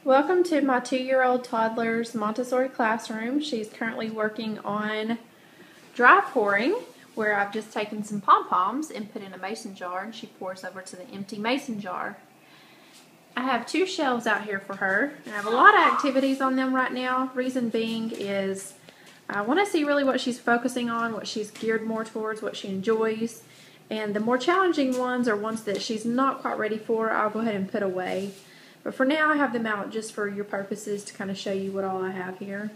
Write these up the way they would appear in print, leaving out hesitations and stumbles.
Welcome to my 2-year-old toddler's Montessori classroom. She's currently working on dry pouring, where I've just taken some pom-poms and put in a mason jar, and she pours over to the empty mason jar. I have 2 shelves out here for her. I have a lot of activities on them right now. Reason being is I want to see really what she's focusing on, what she's geared more towards, what she enjoys. And the more challenging ones are ones that she's not quite ready for, I'll go ahead and put away. But for now, I have them out just for your purposes to kind of show you what all I have here.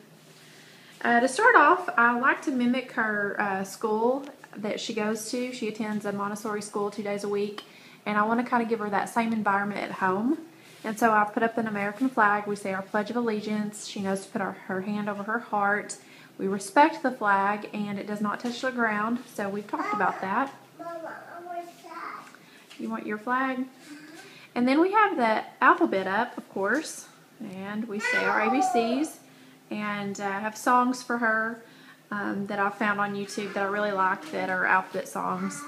To start off, I like to mimic her school that she goes to. She attends a Montessori school 2 days a week, and I want to kind of give her that same environment at home. And so I put up an American flag. We say our Pledge of Allegiance. She knows to put her hand over her heart. We respect the flag, and it does not touch the ground, so we've talked about that. Mama, I want flag. You want your flag? And then we have the alphabet up, of course, and we say our ABCs, and I have songs for her that I found on YouTube that I really like that are alphabet songs.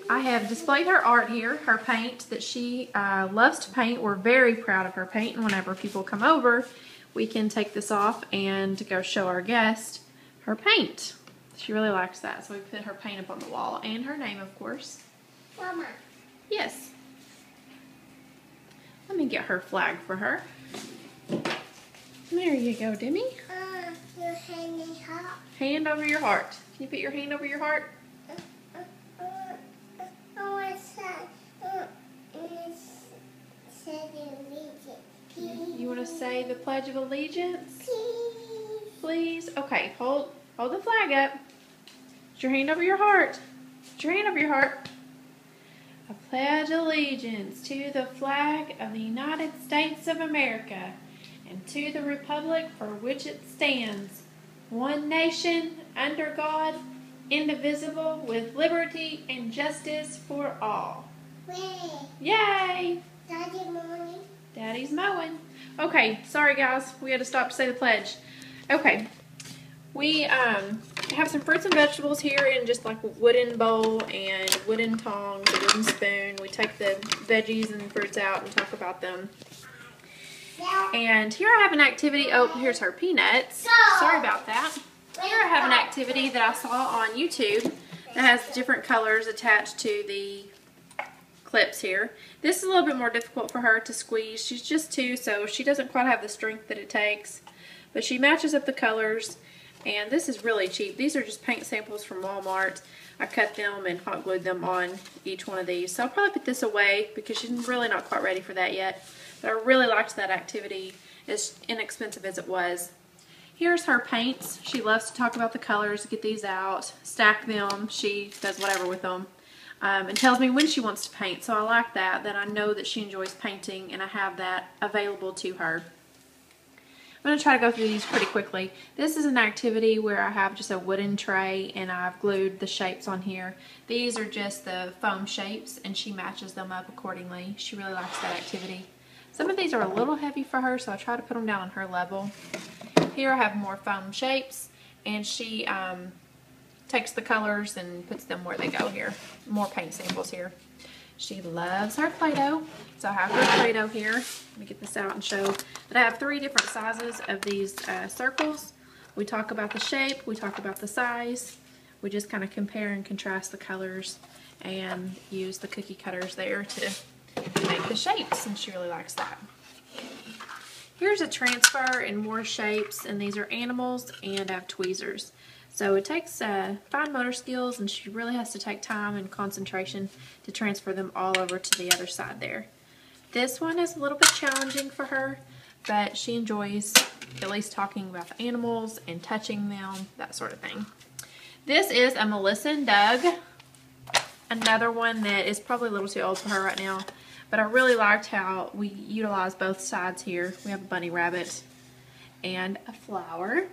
I have displayed her art here, her paint that she loves to paint. We're very proud of her paint, and whenever people come over, we can take this off and go show our guest her paint. She really likes that, so we put her paint up on the wall, and her name, of course. Mama. Yes. Let me get her flag for her. There you go, Demi. Your hand is hot. Hand over your heart. Can you put your hand over your heart? I want to You want to say the Pledge of Allegiance? Please. Please? Okay, hold the flag up. Put your hand over your heart. Put your hand over your heart. I pledge allegiance to the flag of the United States of America and to the republic for which it stands, one nation, under God, indivisible, with liberty and justice for all. Yay! Daddy mowing. Daddy's mowing. Okay, sorry guys, we had to stop to say the pledge. Okay, we have some fruits and vegetables here in just like a wooden bowl and wooden tongs, a wooden spoon. We take the veggies and fruits out and talk about them. And here I have an activity. Oh, here's her peanuts. Sorry about that. Here I have an activity that I saw on YouTube that has different colors attached to the clips here. This is a little bit more difficult for her to squeeze. She's just 2, so she doesn't quite have the strength that it takes. But she matches up the colors, and this is really cheap. These are just paint samples from Walmart. I cut them and hot glued them on each one of these. So I'll probably put this away because she's really not quite ready for that yet. But I really liked that activity, as inexpensive as it was. Here's her paints. She loves to talk about the colors, get these out, stack them. She does whatever with them. And tells me when she wants to paint. So I like that I know that she enjoys painting and I have that available to her. I'm going to try to go through these pretty quickly. This is an activity where I have just a wooden tray and I've glued the shapes on here. These are just the foam shapes and she matches them up accordingly. She really likes that activity. Some of these are a little heavy for her, so I try to put them down on her level. Here I have more foam shapes and she takes the colors and puts them where they go here. More paint samples here. She loves her Play-Doh, so I have her Play-Doh here. Let me get this out and show that I have 3 different sizes of these circles. We talk about the shape, we talk about the size. We just kind of compare and contrast the colors and use the cookie cutters there to make the shapes, and she really likes that. Here's a transfer and more shapes, and these are animals, and I have tweezers. So it takes fine motor skills, and she really has to take time and concentration to transfer them all over to the other side there. This one is a little bit challenging for her, but she enjoys at least talking about the animals and touching them, that sort of thing. This is a Melissa and Doug, another one that is probably a little too old for her right now, but I really liked how we utilize both sides here. We have a bunny rabbit and a flower.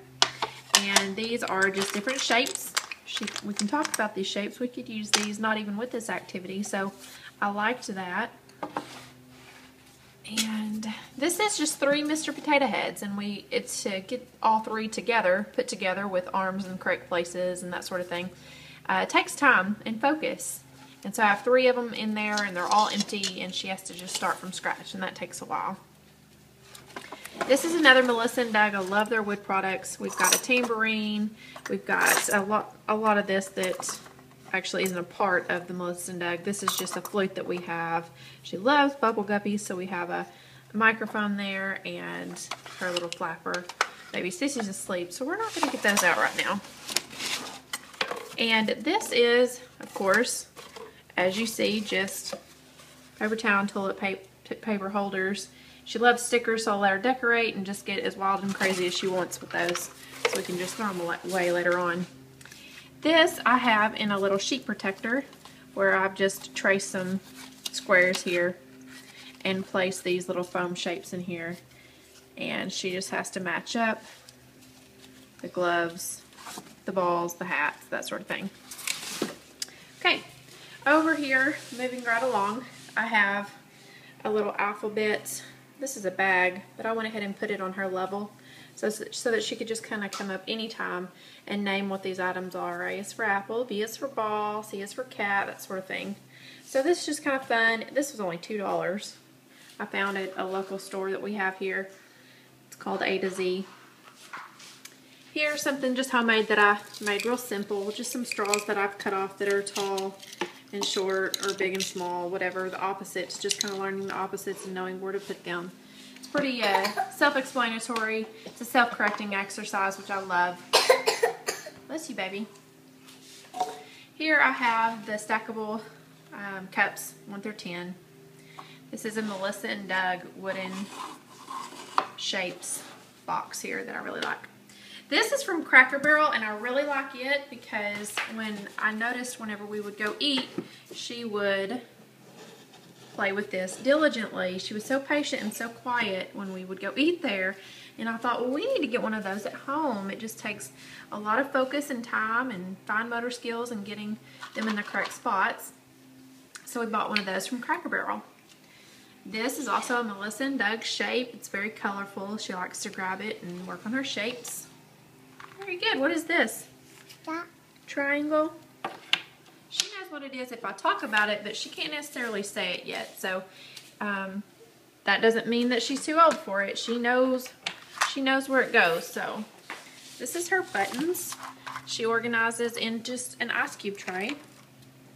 And these are just different shapes. We can talk about these shapes. We could use these not even with this activity, so I liked that. And this is just 3 Mr. Potato Heads, and it's to get all 3 together, put together with arms in the correct places and that sort of thing. It takes time and focus. And so I have 3 of them in there, and they're all empty, and she has to just start from scratch, and that takes a while. This is another Melissa & Doug. I love their wood products. We've got a tambourine. We've got a lot of this that actually isn't a part of the Melissa & Doug. This is just a flute that we have. She loves bubble guppies, so we have a microphone there and her little flapper. Baby Stacey's asleep, so we're not going to get those out right now. And this is, of course, as you see, just paper towel and toilet paper holders. She loves stickers, so I'll let her decorate and just get as wild and crazy as she wants with those, so we can just throw them away later on. This I have in a little sheet protector where I've just traced some squares here and placed these little foam shapes in here. And she just has to match up the gloves, the balls, the hats, that sort of thing. Okay, over here, moving right along, I have a little alphabet. This is a bag, but I went ahead and put it on her level so that she could just kind of come up anytime and name what these items are. A is for apple, B is for ball, C is for cat, that sort of thing. So this is just kind of fun. This was only $2. I found it at a local store that we have here. It's called A to Z. Here's something just homemade that I made real simple. Just some straws that I've cut off that are tall and short or big and small, whatever. The opposites, just kind of learning the opposites and knowing where to put them. It's pretty self-explanatory. It's a self-correcting exercise, which I love. Bless you, baby. Here I have the stackable cups, 1 through 10. This is a Melissa & Doug wooden shapes box here that I really like. This is from Cracker Barrel, and I really like it because when I noticed whenever we would go eat, she would play with this diligently. She was so patient and so quiet when we would go eat there, and I thought, well, we need to get one of those at home. It just takes a lot of focus and time and fine motor skills and getting them in the correct spots. So we bought one of those from Cracker Barrel. This is also a Melissa & Doug shape. It's very colorful. She likes to grab it and work on her shapes. Very good. What is this? Yeah. Triangle. She knows what it is if I talk about it, but she can't necessarily say it yet. So that doesn't mean that she's too old for it. She knows where it goes. So this is her buttons. She organizes in just an ice cube tray.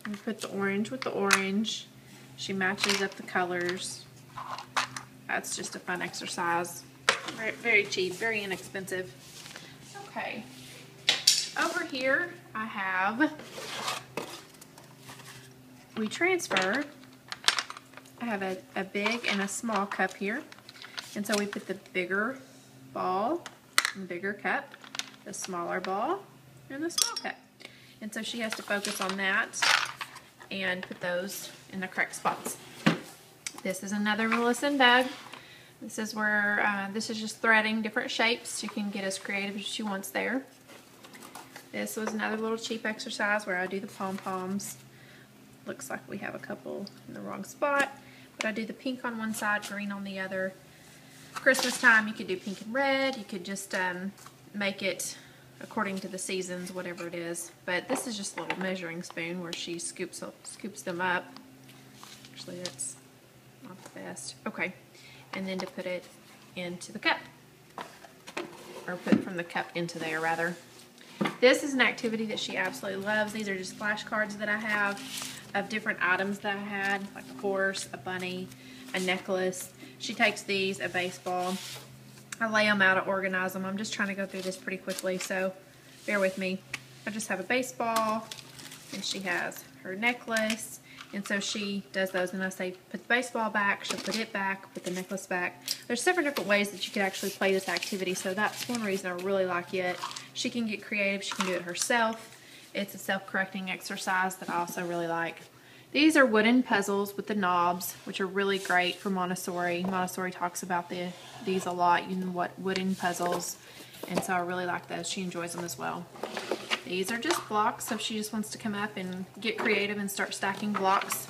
We put the orange with the orange. She matches up the colors. That's just a fun exercise. Very, very cheap, very inexpensive. Okay, over here I have, we transfer, I have a big and a small cup here, and so we put the bigger ball in the bigger cup, the smaller ball in the small cup, and so she has to focus on that and put those in the correct spots. This is another Melissa & Doug. This is where, this is just threading different shapes. She can get as creative as she wants there. This was another little cheap exercise where I do the pom-poms. Looks like we have a couple in the wrong spot, but I do the pink on one side, green on the other. Christmas time, you could do pink and red. You could just make it according to the seasons, whatever it is. But this is just a little measuring spoon where she scoops them up. Actually, that's not the best. Okay. And then to put it into the cup, or put from the cup into there rather. This is an activity that she absolutely loves. These are just flashcards that I have of different items that I had, like a horse, a bunny, a necklace. She takes these, a baseball. I lay them out, I organize them. I'm just trying to go through this pretty quickly, so bear with me. I just have a baseball, and she has her necklace. And so she does those, and I say, put the baseball back, she'll put it back, put the necklace back. There's several different ways that you could actually play this activity, so that's one reason I really like it. She can get creative, she can do it herself. It's a self-correcting exercise that I also really like. These are wooden puzzles with the knobs, which are really great for Montessori. Montessori talks about these a lot, using wooden puzzles, and so I really like those. She enjoys them as well. These are just blocks, so if she just wants to come up and get creative and start stacking blocks,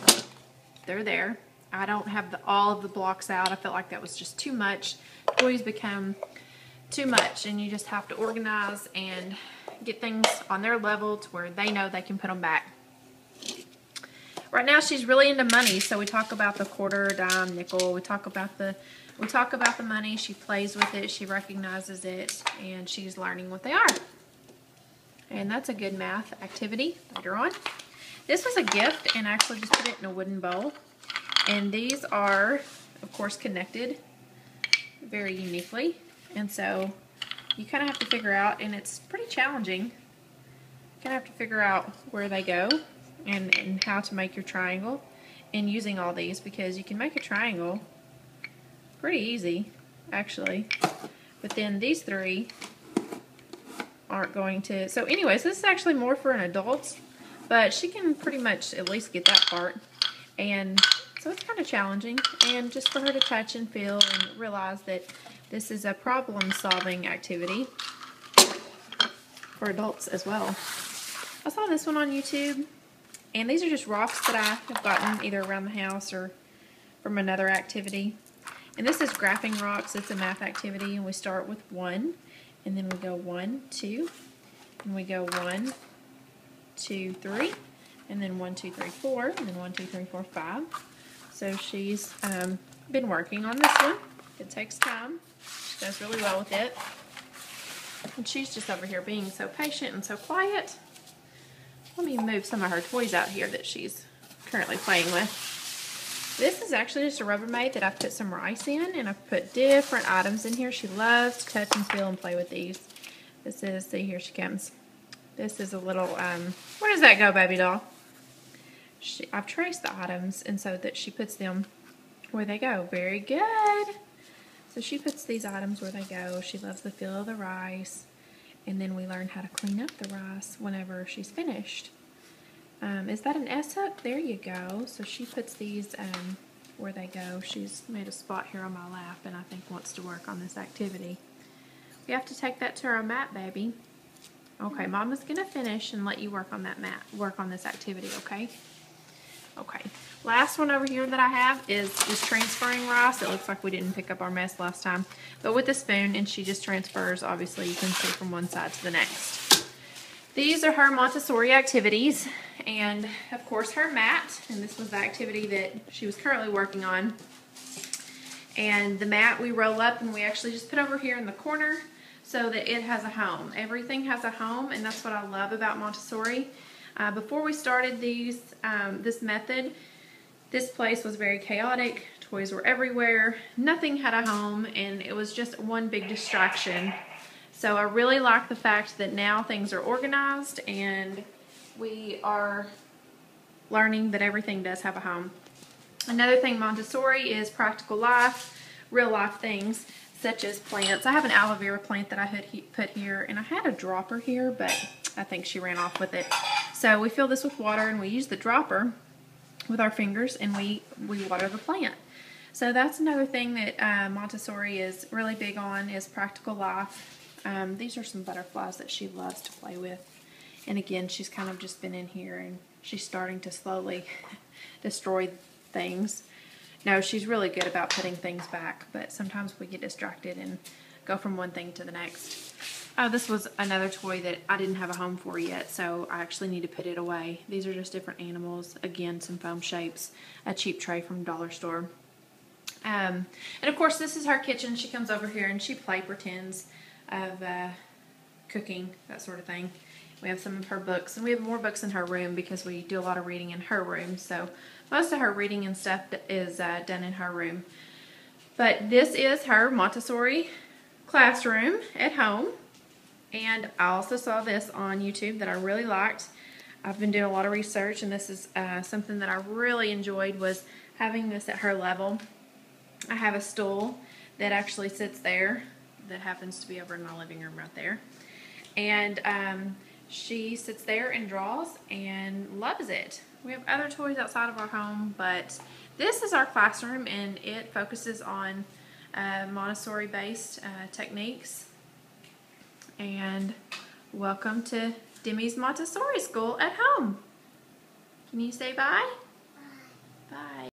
they're there. I don't have all of the blocks out. I felt like that was just too much. Toys become too much, and you just have to organize and get things on their level to where they know they can put them back. Right now she's really into money, so we talk about the quarter, dime, nickel. We talk about the money. She plays with it, she recognizes it, and she's learning what they are. And that's a good math activity later on. This was a gift, and I actually just put it in a wooden bowl. And these are, of course, connected very uniquely. And so you kind of have to figure out, and it's pretty challenging, you kind of have to figure out where they go and how to make your triangle in using all these, because you can make a triangle pretty easy, actually. But then these three aren't going to. So anyways, this is actually more for an adult, but she can pretty much at least get that part. And so it's kind of challenging, and just for her to touch and feel and realize that this is a problem-solving activity for adults as well. I saw this one on YouTube, and these are just rocks that I have gotten either around the house or from another activity. And this is graphing rocks. It's a math activity, and we start with 1, and then we go 1, 2, and we go 1, 2, 3, and then 1, 2, 3, 4, and then 1, 2, 3, 4, 5. So she's been working on this one. It takes time. She does really well with it. And she's just over here being so patient and so quiet. Let me move some of her toys out here that she's currently playing with. This is actually just a Rubbermaid that I put some rice in, and I've put different items in here. She loves to touch and feel and play with these. This is, see, here she comes. This is a little, where does that go, baby doll? I've traced the items, and so that she puts them where they go. Very good. So she puts these items where they go. She loves the feel of the rice. And then we learn how to clean up the rice whenever she's finished. Is that an S hook? There you go. So she puts these where they go. She's made a spot here on my lap, and I think wants to work on this activity. We have to take that to our mat, baby. Okay, Mama's gonna finish and let you work on that mat, work on this activity, okay? Okay, last one over here that I have is transferring rice. It looks like we didn't pick up our mess last time, but with a spoon, and she just transfers, obviously you can see from one side to the next. These are her Montessori activities, and of course her mat, and this was the activity that she was currently working on. And the mat we roll up, and we actually just put over here in the corner so that it has a home. Everything has a home, and that's what I love about Montessori. Before we started this method, this place was very chaotic. Toys were everywhere. Nothing had a home, and it was just one big distraction. So I really like the fact that now things are organized, and we are learning that everything does have a home. Another thing Montessori is practical life, real life things, such as plants. I have an aloe vera plant that I had put here, and I had a dropper here, but I think she ran off with it. So we fill this with water, and we use the dropper with our fingers, and we water the plant. So that's another thing that Montessori is really big on, is practical life. These are some butterflies that she loves to play with. And again, she's kind of just been in here, and she's starting to slowly destroy things. No, she's really good about putting things back, but sometimes we get distracted and go from one thing to the next. Oh, this was another toy that I didn't have a home for yet, so I actually need to put it away. These are just different animals. Again, some foam shapes, a cheap tray from Dollar Store. And of course, this is her kitchen. She comes over here and she play pretends of cooking, that sort of thing. We have some of her books, and we have more books in her room because we do a lot of reading in her room. So most of her reading and stuff is done in her room. But this is her Montessori classroom at home. And I also saw this on YouTube that I really liked. I've been doing a lot of research, and this is something that I really enjoyed, was having this at her level. I have a stool that actually sits there that happens to be over in my living room right there. And she sits there and draws and loves it. We have other toys outside of our home, but this is our classroom, and it focuses on Montessori-based techniques. And welcome to Demi's Montessori School at home. Can you say bye? Bye. Bye.